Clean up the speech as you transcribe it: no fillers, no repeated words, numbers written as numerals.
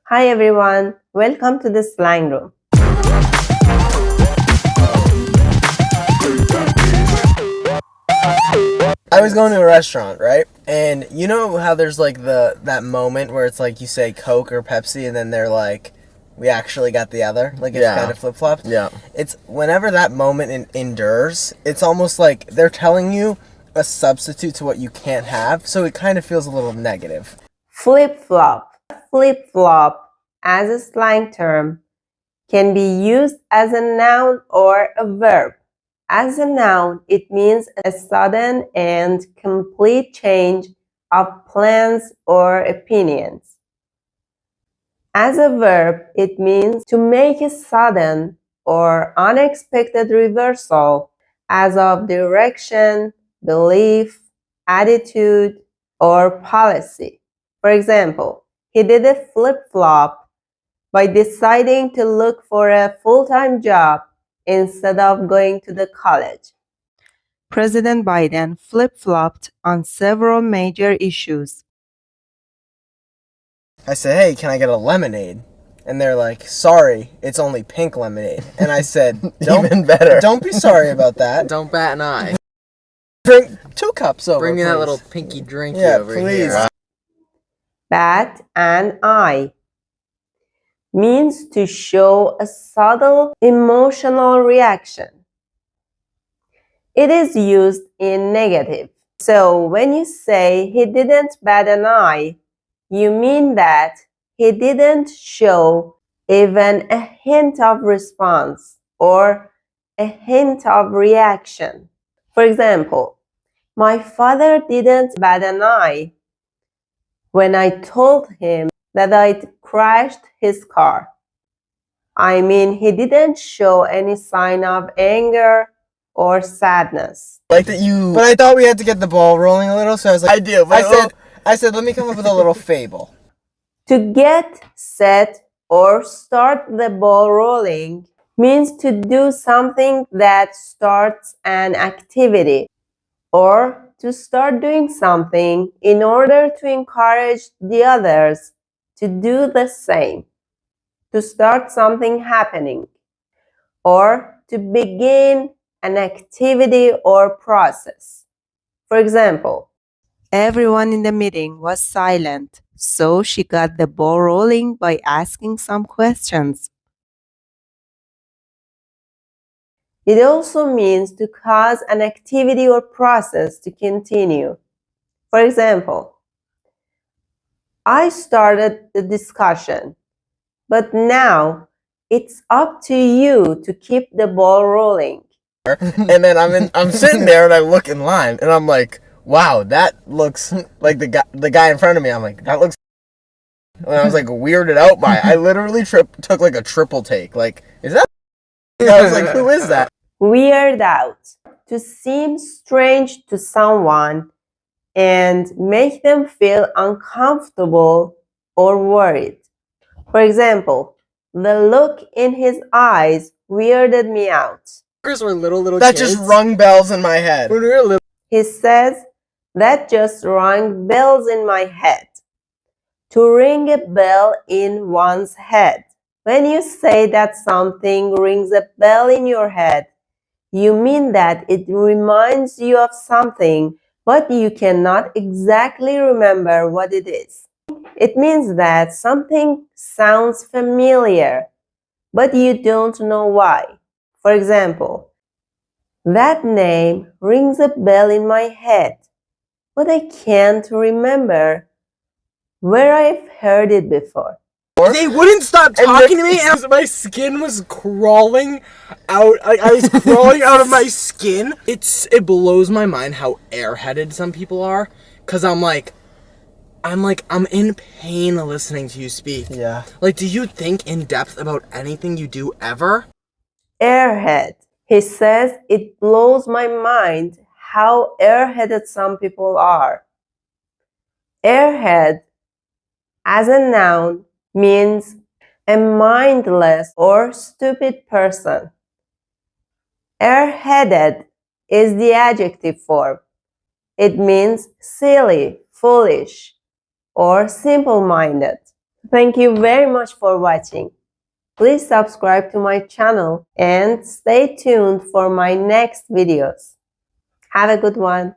Hi everyone, welcome to the Slang Room. I was going to a restaurant, right? And you know how there's like that moment where it's like you say Coke or Pepsi and then they're like, we actually got the other? Like it's kind of flip-flopped? Yeah. It's whenever that moment endures, it's almost like they're telling you a substitute to what you can't have, so it kind of feels a little negative. Flip-flop. Flip-flop, as a slang term, can be used as a noun or a verb. As a noun, it means a sudden and complete change of plans or opinions. As a verb, it means to make a sudden or unexpected reversal as of direction, belief, attitude, or policy. For example, he did a flip-flop by deciding to look for a full-time job instead of going to the college. President Biden flip-flopped on several major issues. I said, hey, can I get a lemonade? And they're like, sorry, it's only pink lemonade. And I said, Even better. Don't be sorry about that. Don't bat an eye. Drink 2 cups over, Bring me please. that little pinky drinky Yeah, over please. here. Bat an eye means to show a subtle emotional reaction. It is used in negative. So when you say he didn't bat an eye, you mean that he didn't show even a hint of response or a hint of reaction. For example, my father didn't bat an eye when I told him that I'd crashed his car. I mean, he didn't show any sign of anger or sadness. Like that you... But I thought we had to get the ball rolling a little, so I was like... I do, but I said, let me come up with a little fable. To get, set, or start the ball rolling means to do something that starts an activity, or to start doing something in order to encourage the others to do the same, to start something happening, or to begin an activity or process. For example, everyone in the meeting was silent, so she got the ball rolling by asking some questions. It also means to cause an activity or process to continue. For example, I started the discussion, but now it's up to you to keep the ball rolling. And then I'm sitting there and I look in line and I'm like, wow, that looks like the guy in front of me. I'm like, that looks... And I was like weirded out by it. I literally took like a triple take. Like, is that... I was like, who is that? Weird out. To seem strange to someone and make them feel uncomfortable or worried. For example, the look in his eyes weirded me out. Were little That kids. just rung bells in my head. When we were little. He says, that just rang bells in my head. To ring a bell in one's head. When you say that something rings a bell in your head, you mean that it reminds you of something, but you cannot exactly remember what it is. It means that something sounds familiar, but you don't know why. For example, that name rings a bell in my head, but I can't remember where I've heard it before. They wouldn't stop talking to me, and my skin was crawling out. I was crawling out of my skin. It blows my mind how airheaded some people are, because I'm in pain listening to you speak. Yeah. Like, do you think in depth about anything you do ever? Airhead. He says it blows my mind how airheaded some people are. Airhead, as a noun, means a mindless or stupid person. Airheaded is the adjective form. It means silly, foolish, or simple-minded. Thank you very much for watching. Please subscribe to my channel and stay tuned for my next videos. Have a good one.